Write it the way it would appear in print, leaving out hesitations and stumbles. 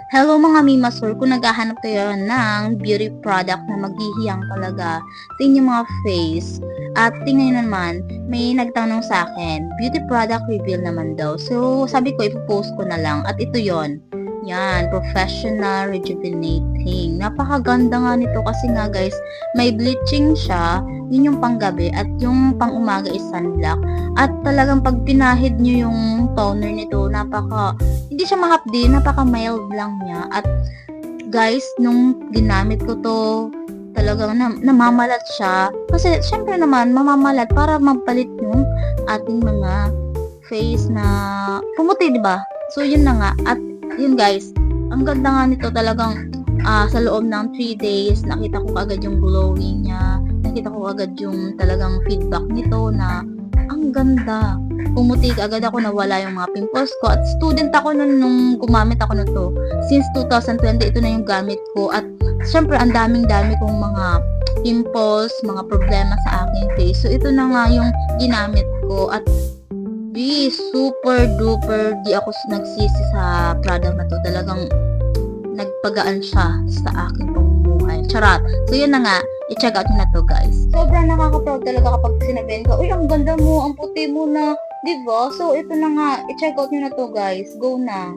Hello mga Mimasur, kung naghahanap kayo ng beauty product na maghihiyang talaga sa inyong mga face, at tingnan nyo naman, may nagtanong sa akin, beauty product reveal naman daw. So, sabi ko, ipopost ko na lang. At ito yon. Yan, Professional Rejuvenating. Napakaganda nga nito kasi nga guys, may bleaching siya, yun yung panggabi, at yung pang umaga is sunblock. At talagang pag pinahid nyo yung toner nito, hindi siya mahapdi, napaka mild lang niya. At guys, nung ginamit ko to, talagang namamalat siya. Kasi syempre naman, mamamalat para mapalit yung ating mga face na pumuti, di ba? So yun na nga. At yun guys, ang ganda nga nito talagang sa loob ng 3 days, nakita ko agad yung glowing niya. Nakita ko agad yung talagang feedback nito na ang ganda. Pumuti agad ako, nawala yung mga pimples ko. At student ako nung gumamit ako nito. Since 2020, ito na yung gamit ko. At syempre, ang daming-dami kong mga pimples, mga problema sa aking face. So, ito na nga yung ginamit ko. At super duper di ako nagsisi sa product na to. Talagang nagpagaan siya sa aking pamumuhay. Charot. So, yun na nga. I-check out nyo na to, guys. Sobrang nakaka-proud talaga kapag sinabihin ko, uy, ang ganda mo, ang puti mo na, diba? So, ito na nga. I-check out nyo na to, guys. Go na.